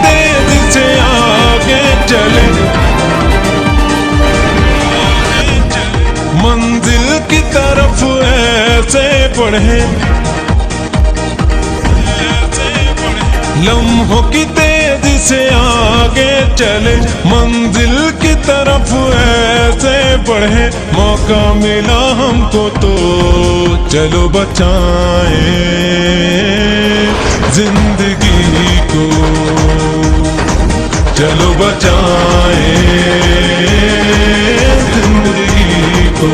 तेजी से आगे चले, मंजिल की तरफ ऐसे बढ़े, लम्हों की तेजी से आगे चले, मंजिल की तरफ ऐसे बढ़े। मौका मिला हमको तो चलो बचाएं जिंदगी को, चलो बचाएं जिंदगी को।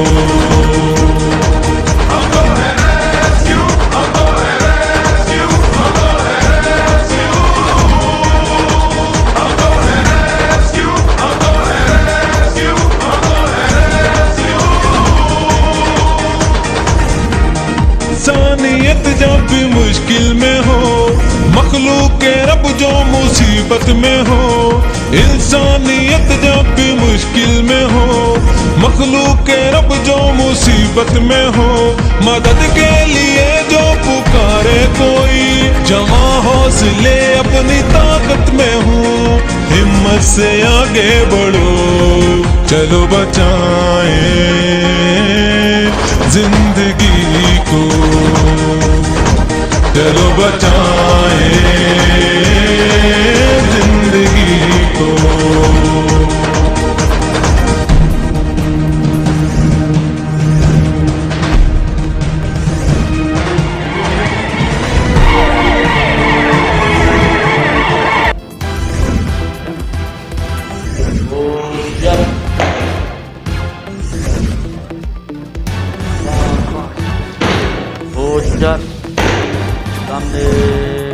इंसानियत जब भी मुश्किल में हो, मखलूक के रब जो मुसीबत में हो, इंसानियत जब भी मुश्किल में हो, मखलूक के रब जो मुसीबत में हो, मदद के लिए जो पुकारे कोई, जमा हौसले अपनी ताकत में हो, हिम्मत से आगे बढ़ो, चलो बचाएं जिंदगी को, चलो बचाएं जिंदगी को।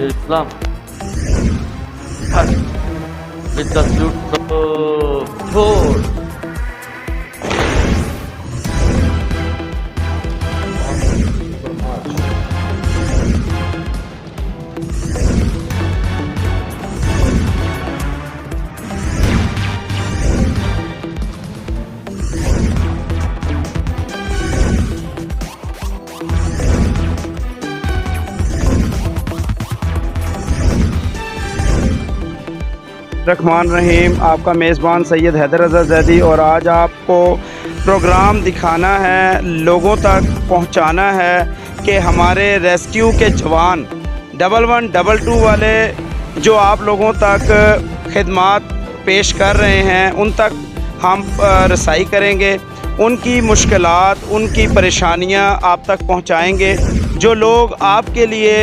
Islam. With the salute so forth. Rahman रहीम, आपका मेज़बान सैयद हैदर रज़ा ज़ैदी, और आज आपको प्रोग्राम दिखाना है, लोगों तक पहुंचाना है कि हमारे रेस्क्यू के जवान 1122 वाले जो आप लोगों तक खिदमात पेश कर रहे हैं, उन तक हम रसाई करेंगे, उनकी मुश्किलात, उनकी परेशानियां आप तक पहुंचाएंगे। जो लोग आपके लिए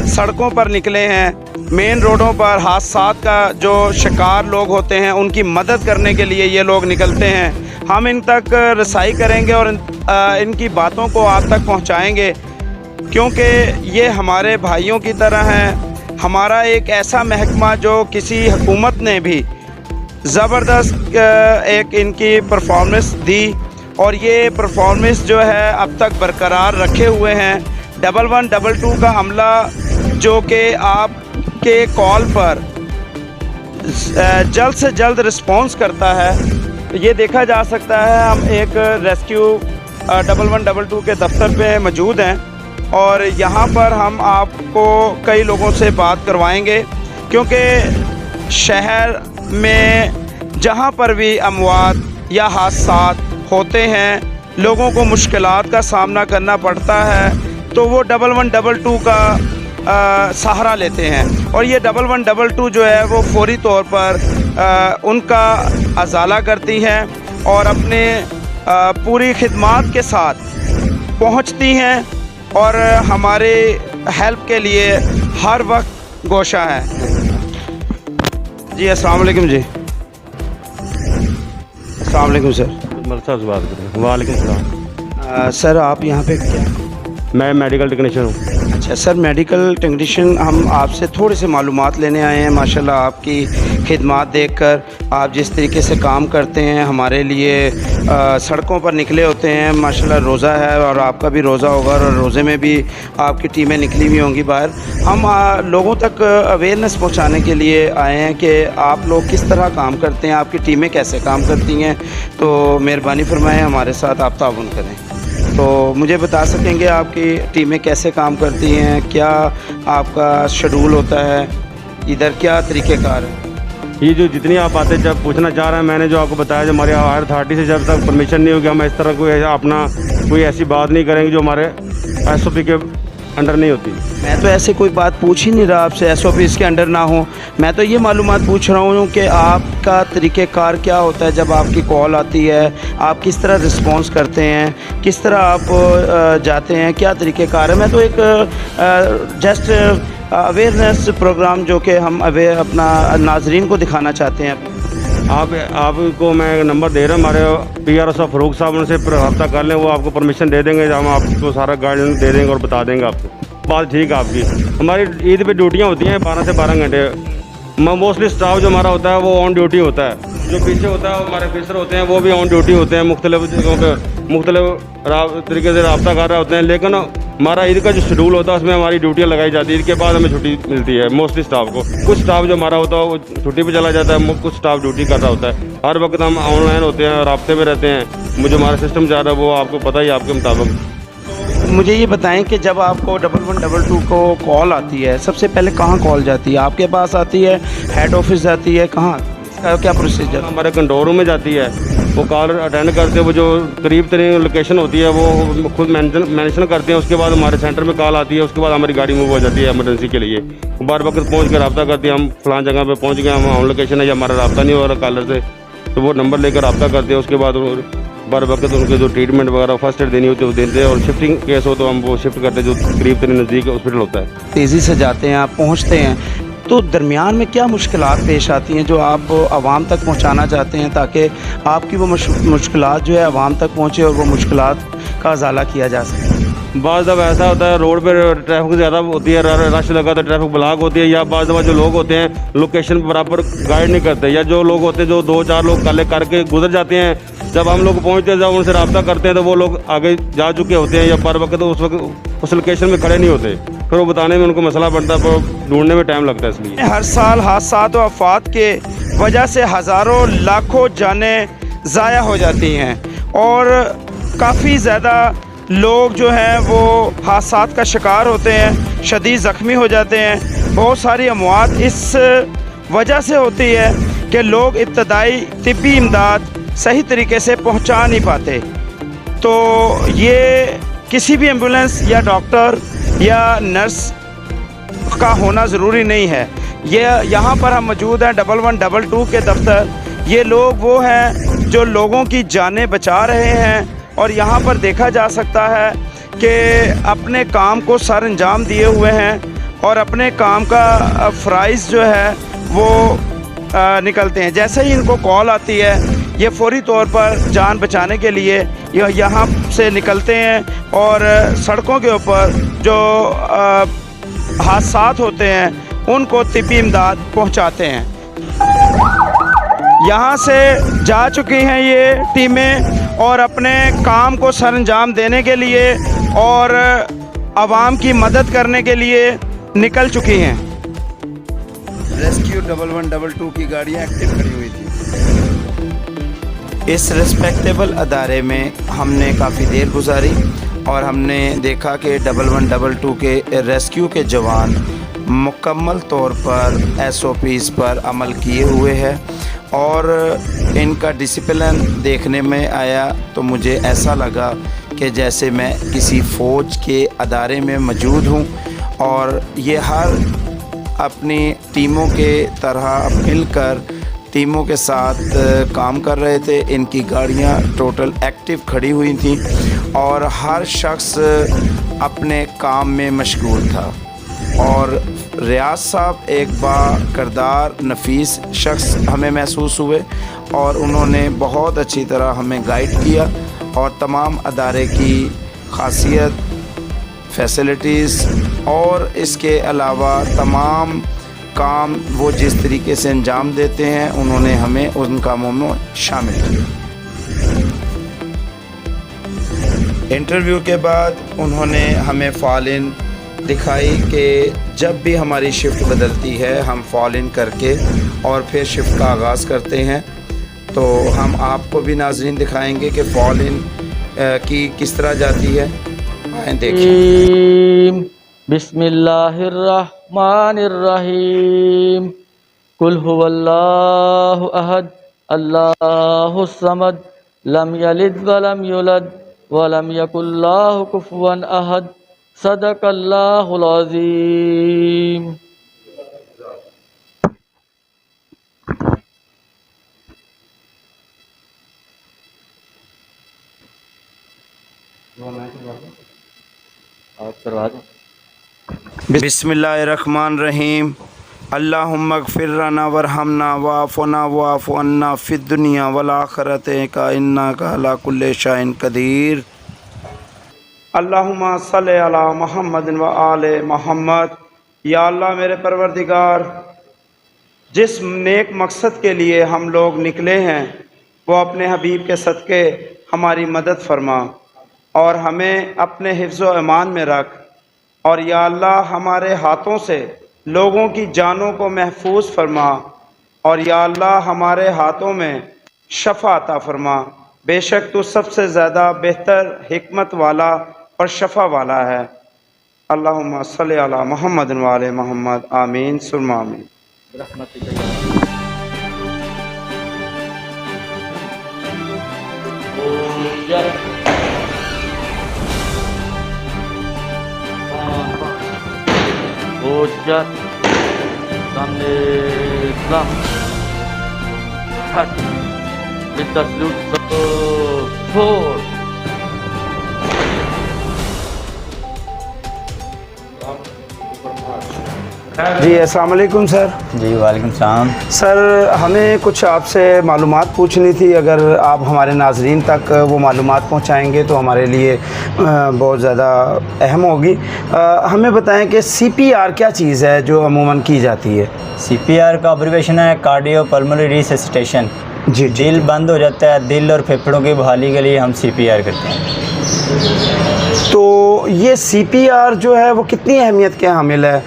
सड़कों पर निकले हैं, मेन रोडों पर हादसात का जो शिकार लोग होते हैं, उनकी मदद करने के लिए ये लोग निकलते हैं, हम इन तक रसाई करेंगे और इनकी बातों को आप तक पहुंचाएंगे, क्योंकि ये हमारे भाइयों की तरह हैं। हमारा एक ऐसा महकमा जो किसी हुकूमत ने भी ज़बरदस्त एक इनकी परफॉर्मेंस दी, और ये परफॉर्मेंस जो है अब तक बरकरार रखे हुए हैं। 1122 का अमला जो कि आपके कॉल पर जल्द से जल्द रिस्पॉन्स करता है, ये देखा जा सकता है। हम एक रेस्क्यू 1122 के दफ्तर पे मौजूद हैं और यहाँ पर हम आपको कई लोगों से बात करवाएंगे, क्योंकि शहर में जहाँ पर भी अमवात या हादसात होते हैं, लोगों को मुश्किलात का सामना करना पड़ता है, तो वो 1122 का सहारा लेते हैं। और ये 1122 जो है वो फौरी तौर पर उनका अजाला करती हैं और अपने पूरी खिदमात के साथ पहुंचती हैं और हमारे हेल्प के लिए हर वक्त गोशा है। जी अस्सलाम वालेकुम। जी अस्सलाम वालेकुम सर। मरसा से बात करें। वालेकुम सलाम। सर आप यहाँ पे क्या? मैं मेडिकल टेक्नीशियन हूँ। अच्छा सर, मेडिकल टेक्नीशियन, हम आपसे थोड़ी सी मालूमात लेने आए हैं। माशाल्लाह आपकी खिदमात देखकर, आप जिस तरीके से काम करते हैं, हमारे लिए सड़कों पर निकले होते हैं। माशाल्लाह रोज़ा है और आपका भी रोज़ा होगा और रोज़े में भी आपकी टीमें निकली हुई होंगी बाहर। हम लोगों तक अवेयरनेस पहुँचाने के लिए आए हैं कि आप लोग किस तरह काम करते हैं, आपकी टीमें कैसे काम करती हैं। तो मेहरबानी फरमाएं हमारे साथ आप ताउन करें। तो मुझे बता सकेंगे आपकी टीमें कैसे काम करती हैं, क्या आपका शेड्यूल होता है? इधर क्या तरीक़ेकार है? ये जो जितनी आप बातें जब पूछना चाह रहे हैं, मैंने जो आपको बताया, जो हमारे हायर अथॉरिटी से जब तक परमिशन नहीं होगी, हम इस तरह कोई ऐसी बात नहीं करेंगे जो हमारे SOP के अंडर नहीं होती। मैं तो ऐसे कोई बात पूछ ही नहीं रहा आपसे, SOP इसके अंडर ना हो। मैं तो ये मालूमात पूछ रहा हूँ कि आपका तरीक़ेकार क्या होता है जब आपकी कॉल आती है, आप किस तरह रिस्पॉन्स करते हैं, किस तरह आप जाते हैं, क्या तरीक़ेकार है? मैं तो एक जस्ट अवेयरनेस प्रोग्राम जो कि हम अपना नाजरीन को दिखाना चाहते हैं। आपको मैं एक नंबर दे रहा हूँ, हमारे PRO साहब फ़रूक साहब, उनसे रब्ता कर लें, वो आपको परमिशन दे देंगे, हम आपको सारा गाइडेंस दे देंगे और बता देंगे आपको। बात ठीक है आपकी। हमारी ईद पे ड्यूटियाँ होती हैं 12 से 12 घंटे। मोस्टली स्टाफ जो हमारा होता है वो ऑन ड्यूटी होता है। जो पीछे होता है हमारे ऑफिसर होते हैं, वो भी ऑन ड्यूटी होते हैं, मुख्तलिफ जगहों पर मुख्तलिफ तरीके से रब्ता कर रहे होते हैं। लेकिन हमारा ईद का जो शेड्यूल होता है उसमें हमारी ड्यूटियाँ लगाई जाती है। ईद के बाद हमें छुट्टी मिलती है मोस्टली स्टाफ को। कुछ स्टाफ जो हमारा होता है वो छुट्टी पे चला जाता है, कुछ स्टाफ ड्यूटी कर रहा होता है। हर वक्त हम ऑनलाइन होते हैं, राब्ते में रहते हैं। मुझे हमारा सिस्टम जा रहा है वो आपको पता ही, आपके मुताबिक। मुझे ये बताएं कि जब आपको 1122 को कॉल आती है, सबसे पहले कहाँ कॉल जाती है? आपके पास आती है, हेड ऑफिस जाती है, कहाँ, इसका क्या प्रोसीजर? हमारे कंट्रोल रूम में जाती है, वो कॉल अटेंड करते हैं। वो जो करीब तरीन लोकेशन होती है वो खुद मेंशन करते हैं। उसके बाद हमारे सेंटर में कॉल आती है, उसके बाद हमारी गाड़ी मूव हो जाती है इमरजेंसी के लिए। बार वक्त पहुँच कर रब्ता करती है, हम फलां जगह पे पहुँच गए, हम ऑन लोकेशन है या हमारा रब्ता नहीं हो रहा कॉलर से, तो वो नंबर लेकर रब्ता करते हैं। उसके बाद बार वक्त उनके जो ट्रीटमेंट वगैरह फर्स्ट एड देनी होती है वो देते हैं, और शिफ्टिंग केस हो तो हम वो शिफ्ट करते हैं जो करीब तरीन नज़दीक हॉस्पिटल होता है। तेज़ी से जाते हैं, आप पहुँचते हैं, तो दरमियान में क्या मुश्किलात पेश आती हैं जो आप आवाम तक पहुंचाना चाहते हैं ताकि आपकी वो मुश्किलात जो है आवाम तक पहुंचे और वो मुश्किलात का अजाला किया जा सके? बाज़ दफ़ा ऐसा होता है रोड पे ट्रैफिक ज़्यादा होती है, रश लगा तो ट्रैफिक ब्लॉक होती है, या बाज़ दफ़ा जो लोग होते हैं लोकेशन बराबर गाइड नहीं करते, या जो लोग होते हैं जो 2-4 लोग काले करके गुजर जाते हैं, जब हम लोग पहुँचते हैं, जब उनसे रब्ता करते हैं तो वो लोग आगे जा चुके होते हैं या पर वक्त उस वक्त उस लोकेशन में खड़े नहीं होते। फिर वो बताने में उनको मसला बनता है, पर ढूंढने में टाइम लगता है। इसलिए हर साल हादसात और आफात के वजह से हज़ारों लाखों जानें ज़ाया हो जाती हैं और काफ़ी ज़्यादा लोग जो हैं वो हादसात का शिकार होते हैं, शदीद ज़ख्मी हो जाते हैं। बहुत सारी अमवात इस वजह से होती है कि लोग इब्तदाई तिब्बी इमदाद सही तरीके से पहुंचा नहीं पाते। तो ये किसी भी एम्बुलेंस या डॉक्टर या नर्स का होना ज़रूरी नहीं है। ये यहाँ पर हम मौजूद हैं 1122 के दफ्तर। ये लोग वो हैं जो लोगों की जानें बचा रहे हैं और यहाँ पर देखा जा सकता है कि अपने काम को सर अंजाम दिए हुए हैं और अपने काम का फ़राइज़ जो है वो निकलते हैं। जैसे ही इनको कॉल आती है ये फौरी तौर पर जान बचाने के लिए यहाँ से निकलते हैं और सड़कों के ऊपर जो हादसात होते हैं उनको तिब्बी इमदाद पहुँचाते हैं। यहाँ से जा चुकी हैं ये टीमें और अपने काम को सरअंजाम देने के लिए और आवाम की मदद करने के लिए निकल चुकी हैं। रेस्क्यू 1122 की गाड़ियाँ एक्टिव खड़ी हुई थी। इस रिस्पेक्टेबल अदारे में हमने काफ़ी देर गुजारी और हमने देखा कि 1122 के रेस्क्यू के जवान मुकम्मल तौर पर SOPs पर अमल किए हुए हैं और इनका डिसिप्लिन देखने में आया तो मुझे ऐसा लगा कि जैसे मैं किसी फ़ौज के अदारे में मौजूद हूँ और ये हर अपनी टीमों के तरह मिलकर टीमों के साथ काम कर रहे थे। इनकी गाड़ियाँ टोटल एक्टिव खड़ी हुई थी और हर शख्स अपने काम में मशगूल था और रियाज साहब एक बाकिरदार नफीस शख्स हमें महसूस हुए और उन्होंने बहुत अच्छी तरह हमें गाइड किया और तमाम अदारे की खासियत, फैसिलिटीज़ और इसके अलावा तमाम काम वो जिस तरीके से अंजाम देते हैं उन्होंने हमें उन कामों में शामिल किया। इंटरव्यू के बाद उन्होंने हमें फॉल इन दिखाई कि जब भी हमारी शिफ्ट बदलती है हम फॉल इन करके और फिर शिफ्ट का आगाज़ करते हैं। तो हम आपको भी नाज़रीन दिखाएंगे कि फॉल इन की किस तरह जाती है। आए देखिए। बिस्मिल्लाहिर्रहमानिर्रहीम। रहीम कुल हुवल्लाहु अहद अल्लाहुस समद लम यलिद वलम यूलद वलम यकुल लाहु कुफुवन अहद सदकल्लाहुल अज़ीम। आप करवा दें। बिस्मिल्लाहिर्रहमानिर्रहीम अल्लाहुम्मा अग़फ़िर लना वरहमना वाफ़ना वाफ़ अन्ना फ़िद दुनिया वल आख़िरति का इन्नका अला कुल्लि शैइन क़दीर। अल्लाहुम्मा सल्लि अला मुहम्मद व आले मोहम्मद। या अल्लाह मेरे परवरदिगार, जिस नेक मकसद के लिए हम लोग निकले हैं वो अपने हबीब के सदक़े हमारी मदद फरमा और हमें अपने हिफ्ज़ व अमान में रख। और या अल्लाह हमारे हाथों से लोगों की जानों को महफूज फरमा और या अल्लाह हमारे हाथों में शफ़ा अता फरमा। बेशक तू सबसे ज़्यादा बेहतर हिकमत वाला और शफ़ा वाला है। अल्लाहुम्मा सल्लि अला मुहम्मद व आले मोहम्मद आमीन सुम्मा आमीन। Hujjat Samne Islam Hak with the salute support. जी अस्सलाम वालेकुम सर। जी वालेकुम सलाम। सर हमें कुछ आपसे मालूमात पूछनी थी, अगर आप हमारे नाज़रीन तक वो मालूमात पहुंचाएंगे तो हमारे लिए बहुत ज़्यादा अहम होगी। हमें बताएं कि CPR क्या चीज़ है जो अमूमन की जाती है? CPR का अब्रीविएशन है कार्डियो पल्मोनरी रिससिटेशन। जी दिल बंद हो जाता है, दिल और फेफड़ों की बहाली के लिए हम CPR करते हैं। तो ये CPR जो है वो कितनी अहमियत के हामिल है,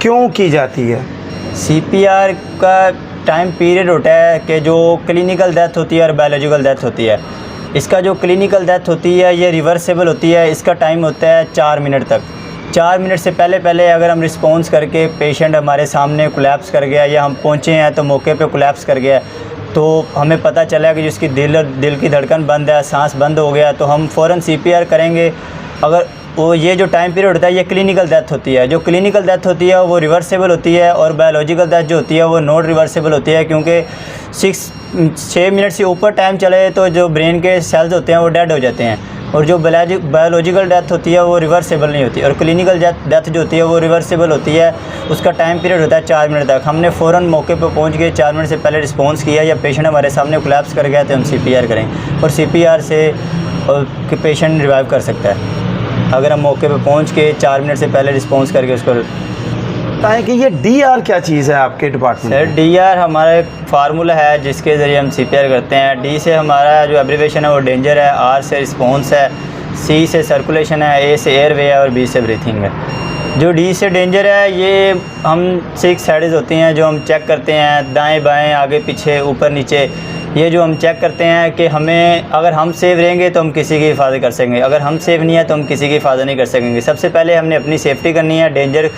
क्यों की जाती है? CPR का टाइम पीरियड होता है कि जो क्लिनिकल डेथ होती है और बायोलॉजिकल डेथ होती है। इसका जो क्लिनिकल डेथ होती है ये रिवर्सेबल होती है। इसका टाइम होता है 4 मिनट तक। 4 मिनट से पहले अगर हम रिस्पॉन्स करके पेशेंट हमारे सामने कोलैप्स कर गया या हम पहुँचे हैं तो मौके पे कोलैप्स कर गया तो हमें पता चला कि जिसकी दिल की धड़कन बंद है, सांस बंद हो गया, तो हम फ़ौरन CPR करेंगे। अगर वो ये जो टाइम पीरियड होता है ये क्लिनिकल डेथ होती है। जो क्लिनिकल डेथ होती है वो रिवर्सेबल होती है और बायोलॉजिकल डेथ जो होती है वो नॉट रिवर्सेबल होती है, क्योंकि 6 मिनट से ऊपर टाइम चले तो जो ब्रेन के सेल्स होते हैं वो डेड हो जाते हैं। और जो बायोलॉजिकल डेथ होती है वो रिवर्सेबल नहीं होती और क्लिनिकल डेथ जो होती है वो रिवर्सेबल होती है। उसका टाइम पीरियड होता है 4 मिनट तक। हमने फ़ौरन मौके पर पहुंच के 4 मिनट से पहले रिस्पॉन्स किया या पेशेंट हमारे सामने कोलैप्स कर गया तो हम CPR करें और CPR से पेशेंट रिवाइव कर सकता है अगर हम मौके पे पहुंच के 4 मिनट से पहले रिस्पॉन्स करके उसको। बताएं कि ये DR क्या चीज़ है आपके डिपार्टमेंट सर DR हमारा एक फार्मूला है जिसके ज़रिए हम CPR करते हैं। D से हमारा जो एब्रीविएशन है वो डेंजर है, R से रिस्पॉन्स है, C से सर्कुलेशन है, A से एयरवे है और B से ब्रीथिंग है। जो D से डेंजर है ये हम 6 साइड्स होती हैं जो हम चेक करते हैं, दाएँ बाएँ आगे पीछे ऊपर नीचे। ये जो हम चेक करते हैं कि हमें अगर हम सेफ रहेंगे तो हम किसी की हिफाजत कर सकेंगे, अगर हम सेफ नहीं है तो हम किसी की हिफाजत नहीं कर सकेंगे। सबसे पहले हमने अपनी सेफ्टी करनी है, डेंजर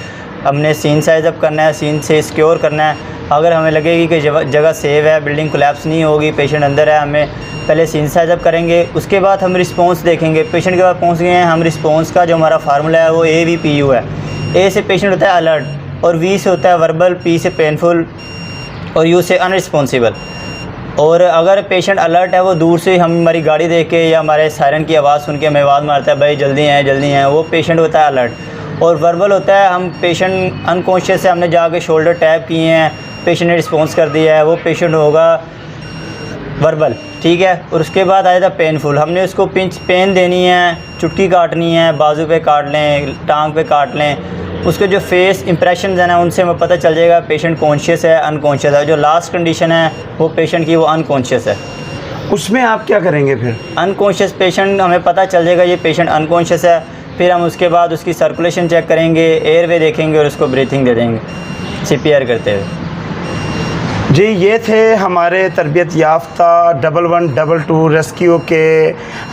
हमने सीन साइज अप करना है, सीन से सिक्योर करना है। अगर हमें लगेगी कि जगह सेफ है, बिल्डिंग कोलैप्स नहीं होगी, पेशेंट अंदर है, हमें पहले सीन साइज अप करेंगे। उसके बाद हम रिस्पॉन्स देखेंगे। पेशेंट के बाद पहुँच गए हैं हम, रिस्पॉन्स का जो हमारा फार्मूला है वो AVPU है। A से पेशेंट होता है अलर्ट और V से होता है वर्बल, P से पेनफुल और U से अनरिस्पॉन्सिबल। और अगर पेशेंट अलर्ट है वो दूर से हम हमारी गाड़ी देख के या हमारे सायरन की आवाज़ सुन के हमें आवाज़ मारता है भाई जल्दी हैं, वो पेशेंट होता है अलर्ट। और वर्बल होता है हम पेशेंट अनकॉन्शियस है, हमने जाके शोल्डर टैप किए हैं, पेशेंट ने रिस्पॉन्स कर दिया है, वो पेशेंट होगा वर्बल, ठीक है। और उसके बाद आया था पेनफुल, हमने उसको पेन देनी है, चुटकी काटनी है, बाजू पे काट लें, टांग पे काट लें। उसके जो फेस इंप्रेशन है ना उनसे हमें पता चल जाएगा पेशेंट कॉन्शियस है अनकॉन्शियस है। जो लास्ट कंडीशन है वो पेशेंट की वो अनकॉन्शियस है। उसमें आप क्या करेंगे फिर? अनकॉन्शियस पेशेंट हमें पता चल जाएगा ये पेशेंट अनकॉन्शियस है, फिर हम उसके बाद उसकी सर्कुलेशन चेक करेंगे, एयरवे देखेंगे और उसको ब्रीथिंग दे देंगे CPR करते हुए। जी ये थे हमारे तरबियत याफ्ता 1122 रेस्क्यू के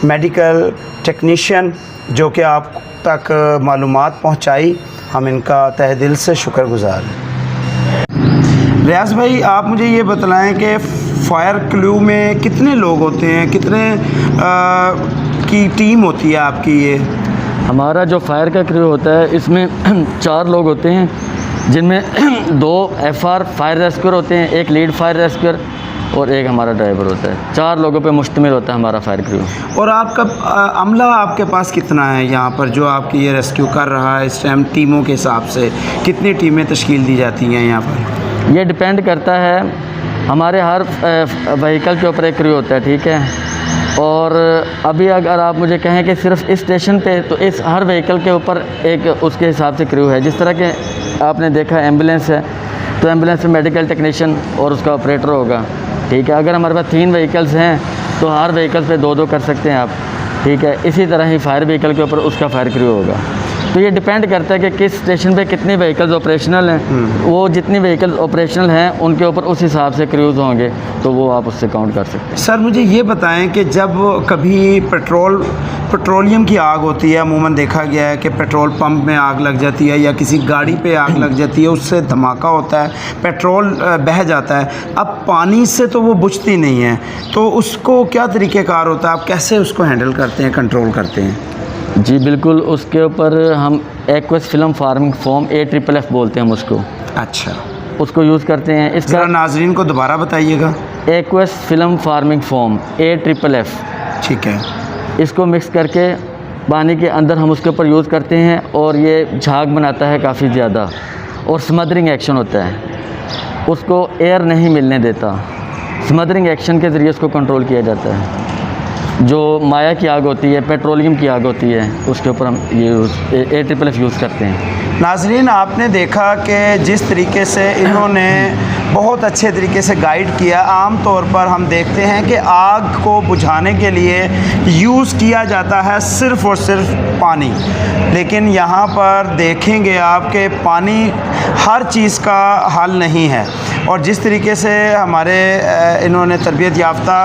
मेडिकल टेक्नीशियन जो कि आप तक मालूमात पहुंचाई। हम इनका तहे दिल से शुक्रगुजार हैं। रियाज भाई, आप मुझे ये बतलाएं कि फायर क्रू में कितने लोग होते हैं, कितने की टीम होती है आपकी? ये हमारा जो फायर का क्रू होता है इसमें 4 लोग होते हैं, जिनमें 2 FR फायर रेस्क्यूअर होते हैं, एक लीड फायर रेस्क्यूअर और एक हमारा ड्राइवर होता है। 4 लोगों पे मुश्तमिल होता है हमारा फायर क्रू। और आपका अमला आपके पास कितना है यहाँ पर जो आपकी ये रेस्क्यू कर रहा है इस टाइम? टीमों के हिसाब से कितनी टीमें तश्कील दी जाती हैं यहाँ पर? ये डिपेंड करता है, हमारे हर व्हीकल के ऊपर एक क्रू होता है, ठीक है। और अभी अगर आप मुझे कहें कि सिर्फ इस स्टेशन पे, तो इस हर व्हीकल के ऊपर एक उसके हिसाब से क्रू है। जिस तरह के आपने देखा एम्बुलेंस है, तो एम्बुलेंस में मेडिकल टेक्नीशियन और उसका ऑपरेटर होगा, ठीक है। अगर हमारे पास 3 व्हीकल्स हैं तो हर व्हीकल पे 2-2 कर सकते हैं आप, ठीक है। इसी तरह ही फायर व्हीकल के ऊपर उसका फायर क्रू होगा। तो ये डिपेंड करता है कि किस स्टेशन पे कितने व्हीकल्स ऑपरेशनल हैं। वो जितनी व्हीकल्स ऑपरेशनल हैं उनके ऊपर उस हिसाब से क्रूज़ होंगे, तो वो आप उससे काउंट कर सकते हैं। सर मुझे ये बताएं कि जब कभी पेट्रोलियम की आग होती है, अमूमन देखा गया है कि पेट्रोल पंप में आग लग जाती है या किसी गाड़ी पे आग लग जाती है, उससे धमाका होता है, पेट्रोल बह जाता है। अब पानी से तो वो बुझती नहीं है, तो उसको क्या तरीक़ेकार होता है? आप कैसे उसको हैंडल करते हैं, कंट्रोल करते हैं? जी बिल्कुल, उसके ऊपर हम aqueous film farming foam AFFF बोलते हैं हम उसको। अच्छा, उसको यूज़ करते हैं। इसका नाजरीन को दोबारा बताइएगा। Aqueous film farming foam AFFF, ठीक है। इसको मिक्स करके पानी के अंदर हम उसके ऊपर यूज़ करते हैं और ये झाग बनाता है काफ़ी ज़्यादा और स्मदरिंग एक्शन होता है, उसको एयर नहीं मिलने देता। स्मदरिंग एक्शन के ज़रिए उसको कंट्रोल किया जाता है। जो माया की आग होती है, पेट्रोलियम की आग होती है, उसके ऊपर हम ये AFFF यूज़ करते हैं। नाजरीन, आपने देखा कि जिस तरीके से इन्होंने बहुत अच्छे तरीके से गाइड किया। आम तौर पर हम देखते हैं कि आग को बुझाने के लिए यूज़ किया जाता है सिर्फ़ और सिर्फ पानी, लेकिन यहाँ पर देखेंगे आप कि पानी हर चीज़ का हल नहीं है। और जिस तरीके से हमारे इन्होंने तरबियत याफ्ता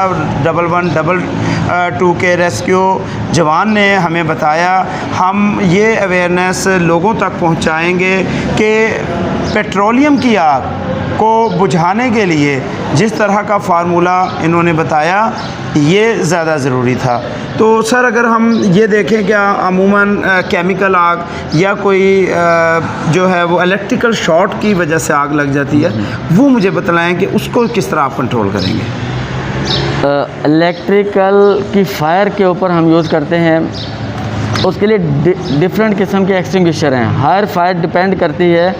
112 के रेस्क्यू जवान ने हमें बताया, हम ये अवेयरनेस लोगों तक पहुंचाएंगे कि पेट्रोलियम की आग को बुझाने के लिए जिस तरह का फार्मूला इन्होंने बताया, ये ज़्यादा ज़रूरी था। तो सर, अगर हम ये देखें कि अमूमन केमिकल आग या कोई जो है वो इलेक्ट्रिकल शॉर्ट की वजह से आग लग जाती है, वो मुझे बतलाएं कि उसको किस तरह आप कंट्रोल करेंगे? इलेक्ट्रिकल की फायर के ऊपर हम यूज़ करते हैं, उसके लिए डिफरेंट किस्म के एक्सटिंग्विशर हैं। हर फायर डिपेंड करती है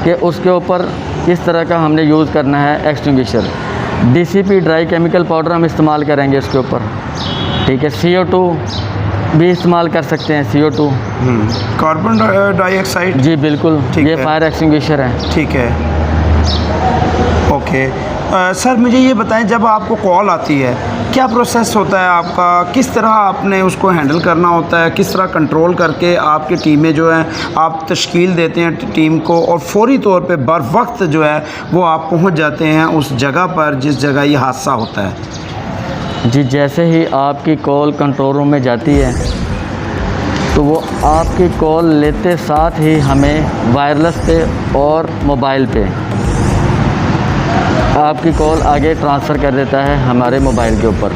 कि उसके ऊपर किस तरह का हमने यूज़ करना है extinguisher. DCP dry chemical powder हम इस्तेमाल करेंगे इसके ऊपर, ठीक है। CO2 भी इस्तेमाल कर सकते हैं, CO2 कार्बन डाइऑक्साइड। जी बिल्कुल, ये फायर एक्सटिंग्विशर है, ठीक है। ओके सर, मुझे ये बताएं, जब आपको कॉल आती है क्या प्रोसेस होता है आपका? किस तरह आपने उसको हैंडल करना होता है? किस तरह कंट्रोल करके आपकी टीमें जो हैं आप तश्कील देते हैं टीम को, और फौरी तौर पे बर वक्त जो है वो आप पहुंच जाते हैं उस जगह पर जिस जगह ये हादसा होता है? जी, जैसे ही आपकी कॉल कंट्रोल रूम में जाती है तो वो आपकी कॉल लेते साथ ही हमें वायरलेस पे और मोबाइल पे आपकी कॉल आगे ट्रांसफ़र कर देता है हमारे मोबाइल के ऊपर।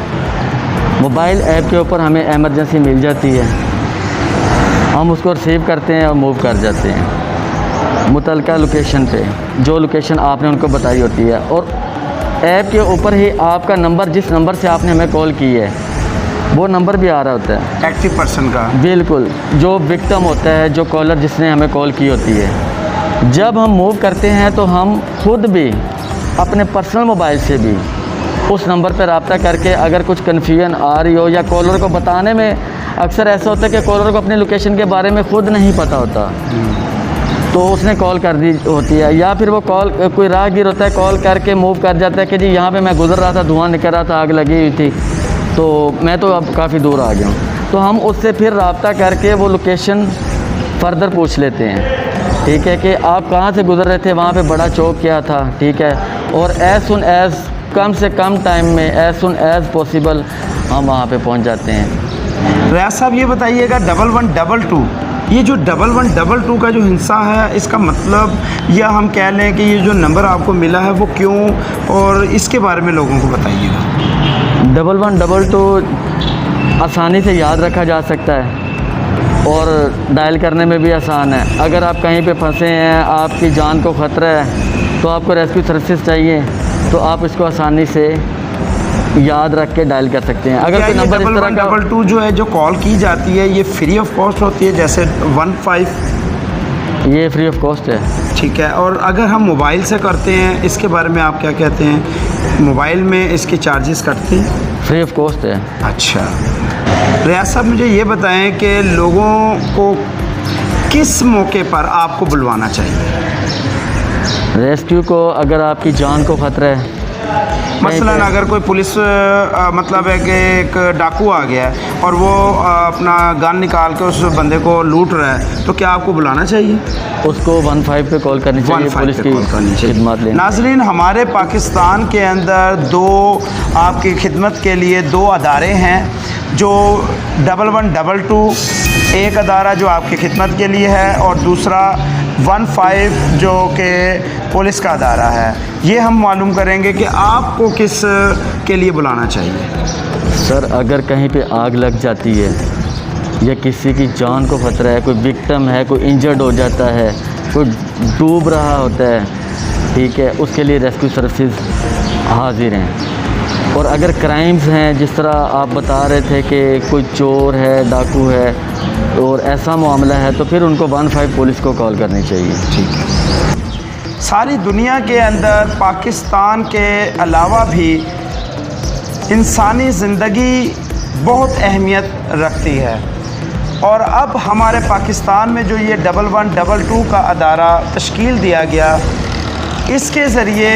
मोबाइल ऐप के ऊपर हमें एमरजेंसी मिल जाती है, हम उसको रिसीव करते हैं और मूव कर जाते हैं मुतलका लोकेशन पे, जो लोकेशन आपने उनको बताई होती है। और ऐप के ऊपर ही आपका नंबर, जिस नंबर से आपने हमें कॉल की है, वो नंबर भी आ रहा होता है एक्टिव पर्सन का। बिल्कुल, जो विक्टिम होता है, जो कॉलर जिसने हमें कॉल की होती है। जब हम मूव करते हैं तो हम खुद भी अपने पर्सनल मोबाइल से भी उस नंबर पर रब्ता करके, अगर कुछ कन्फ्यूजन आ रही हो या कॉलर को बताने में, अक्सर ऐसा होता है कि कॉलर को अपने लोकेशन के बारे में ख़ुद नहीं पता होता, तो उसने कॉल कर दी होती है, या फिर वो कॉल कोई राहगीर होता है, कॉल करके मूव कर जाता है कि जी यहाँ पे मैं गुज़र रहा था, धुआं निकल रहा था, आग लगी हुई थी, तो मैं तो अब काफ़ी दूर आ गया हूँ। तो हम उससे फिर रब्ता करके वो लोकेशन फ़र्दर पूछ लेते हैं, ठीक है, कि आप कहाँ से गुज़र रहे थे, वहाँ पे बड़ा चौक क्या था, ठीक है। और एज़ सुन एज़, कम से कम टाइम में, एज़ सुन एज़ पॉसिबल हम वहाँ पे पहुँच जाते हैं। रियाज साहब, ये बताइएगा 1122 ये जो 1112 का जो हिस्सा है, इसका मतलब या हम कह लें कि ये जो नंबर आपको मिला है वो क्यों, और इसके बारे में लोगों को बताइएगा। 1122 आसानी से याद रखा जा सकता है और डायल करने में भी आसान है। अगर आप कहीं पे फंसे हैं, आपकी जान को ख़तरा है, तो आपको रेस्क्यू सर्विसेज चाहिए, तो आप इसको आसानी से याद रख के डायल कर सकते हैं। अगर क्या कोई ये नंबर इस तरह का 1122 जो है, जो कॉल की जाती है, ये फ्री ऑफ कॉस्ट होती है जैसे 15? ये फ्री ऑफ कॉस्ट है। ठीक है। और अगर हम मोबाइल से करते हैं, इसके बारे में आप क्या कहते हैं? मोबाइल में इसके चार्जेस कटते हैं? फ्री ऑफ कॉस्ट है। अच्छा। रियाज साहब, मुझे ये बताएं कि लोगों को किस मौके पर आपको बुलवाना चाहिए? रेस्क्यू को अगर आपकी जान को ख़तरा है, मसलन अगर कोई पुलिस मतलब है कि एक डाकू आ गया है और वो अपना गन निकाल के उस बंदे को लूट रहा है, तो क्या आपको बुलाना चाहिए? उसको 15 पे कॉल करनी चाहिए, 15 पुलिस पे कॉल करनी की चाहिए। खिदमत लेनी। नाजरीन, हमारे पाकिस्तान के अंदर दो आपकी खिदमत के लिए दो अदारे हैं जो 1122, एक अदारा जो आपकी खिदमत के लिए है और दूसरा 15 जो कि पुलिस का अदारा है। ये हम मालूम करेंगे कि आपको किस के लिए बुलाना चाहिए। सर, अगर कहीं पे आग लग जाती है या किसी की जान को खतरा है, कोई विक्टिम है, कोई इंजर्ड हो जाता है, कोई डूब रहा होता है, ठीक है, उसके लिए रेस्क्यू सर्विसेज हाजिर हैं। और अगर क्राइम्स हैं, जिस तरह आप बता रहे थे कि कोई चोर है, डाकू है और ऐसा मामला है, तो फिर उनको 15 पुलिस को कॉल करनी चाहिए। ठीक है। सारी दुनिया के अंदर पाकिस्तान के अलावा भी इंसानी ज़िंदगी बहुत अहमियत रखती है, और अब हमारे पाकिस्तान में जो ये 1122 का अदारा तश्कील दिया गया, इसके ज़रिए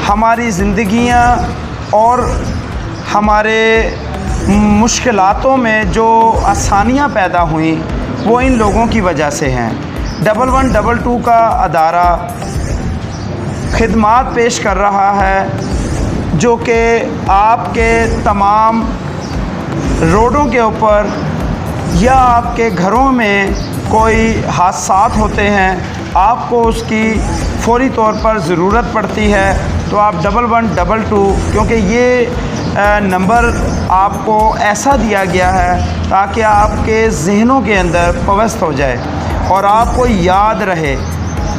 हमारी ज़िंदगियां और हमारे मुश्किलातों में जो आसानियां पैदा हुई वो इन लोगों की वजह से हैं। 1122 का अदारा खिदमात पेश कर रहा है जो कि आपके तमाम रोडों के ऊपर या आपके घरों में कोई हादसात होते हैं, आपको उसकी फ़ौरी तौर पर ज़रूरत पड़ती है, तो आप 1122, क्योंकि ये नंबर आपको ऐसा दिया गया है ताकि आपके जहनों के अंदर पवस्त हो जाए और आपको याद रहे।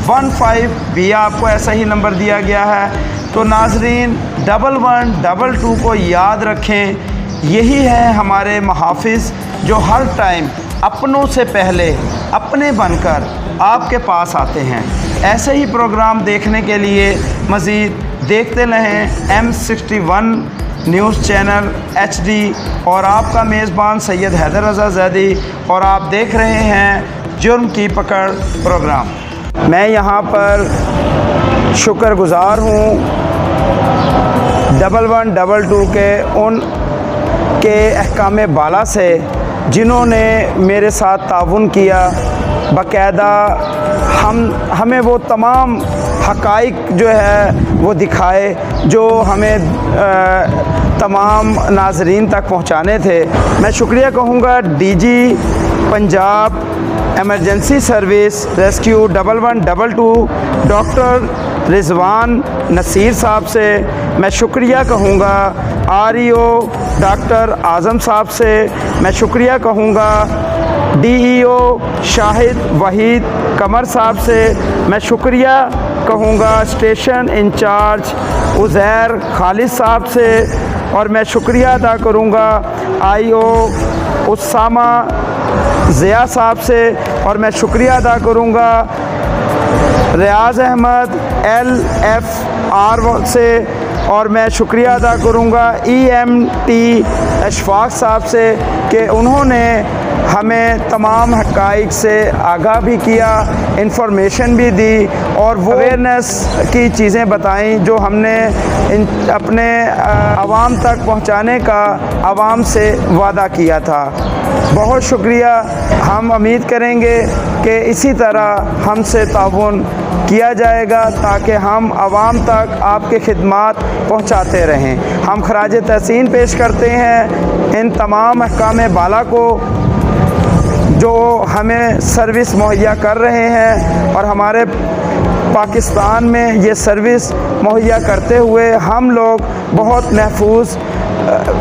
15 भी आपको ऐसा ही नंबर दिया गया है। तो नाजरीन, 1122 को याद रखें। यही है हमारे मुहाफ़िज़ जो हर टाइम अपनों से पहले अपने बनकर आपके पास आते हैं। ऐसे ही प्रोग्राम देखने के लिए मज़ीद देखते रहें M61 न्यूज़ चैनल HD, और आपका मेज़बान सैयद हैदर रज़ा ज़ैदी, और आप देख रहे हैं जुर्म की पकड़ प्रोग्राम। मैं यहाँ पर शुक्रगुज़ार हूँ 1122 के उन के अहकाम बाला से जिन्होंने मेरे साथ ताउन किया। बाकायदा हमें वो तमाम हक़ाइक़ जो है वो दिखाए जो हमें तमाम नाज़रीन तक पहुँचाने थे। मैं शुक्रिया कहूँगा DG Punjab emergency service rescue 1122 doctor Rizwan Naseer sahab से। मैं शुक्रिया कहूँगा REO डॉक्टर आज़म साहब से। मैं शुक्रिया कहूँगा DEO शाहिद वहीद कमर साहब से। मैं शुक्रिया कहूँगा स्टेशन इंचार्ज उज़ैर खालिद साहब से, और मैं शुक्रिया अदा करूँगा IO उस्सामा ज़िया साहब से, और मैं शुक्रिया अदा करूँगा रियाज़ अहमद LFR से, और मैं शुक्रिया अदा करूँगा EMT अशफाक साहब से कि उन्होंने हमें तमाम हक़ाइक़ से आगाह भी किया, इंफॉर्मेशन भी दी और वो अवेयरनेस की चीज़ें बताई जो हमने अपने आवाम तक पहुँचाने का आवाम से वादा किया था। बहुत शुक्रिया। हम उम्मीद करेंगे कि इसी तरह हमसे ताउन किया जाएगा ताकि हम आवाम तक आपके खिदमात पहुँचाते रहें। हम खराज तहसीन पेश करते हैं इन तमाम अहकाम बाला को जो हमें सर्विस मुहैया कर रहे हैं और हमारे पाकिस्तान में ये सर्विस मुहैया करते हुए हम लोग बहुत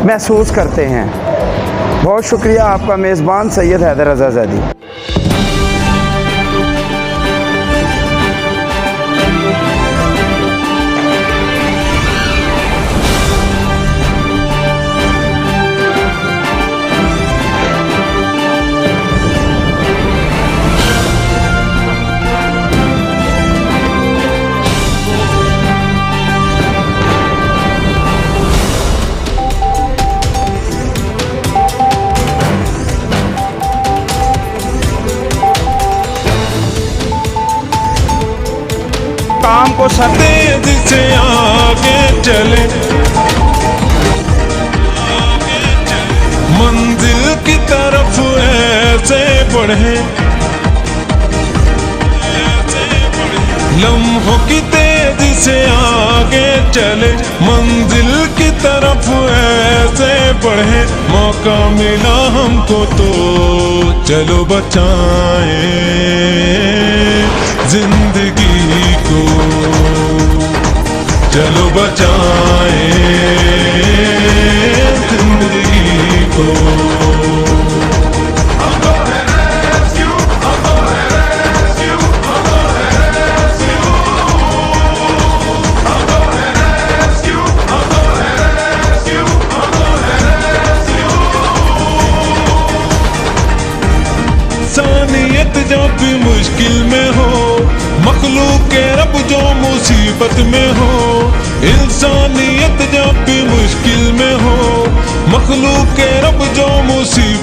महसूस करते हैं। बहुत शुक्रिया आपका मेज़बान सैयद हैदर रज़ा ज़ैदी। काम को तेज से आगे चले, मंजिल की तरफ ऐसे बढ़े, लम्हों की तेज से आगे चले, मंजिल की तरफ ऐसे बढ़े। मौका मिला हमको तो चलो बचाएं जिंदगी को, चलो बचाएं जिंदगी को। इंसानियत जब भी मुश्किल में हो, मखलूक के रब जो मुसीबत में हो, इंसानियत जब भी मुश्किल में हो, मखलूक के रब जो मुसीबत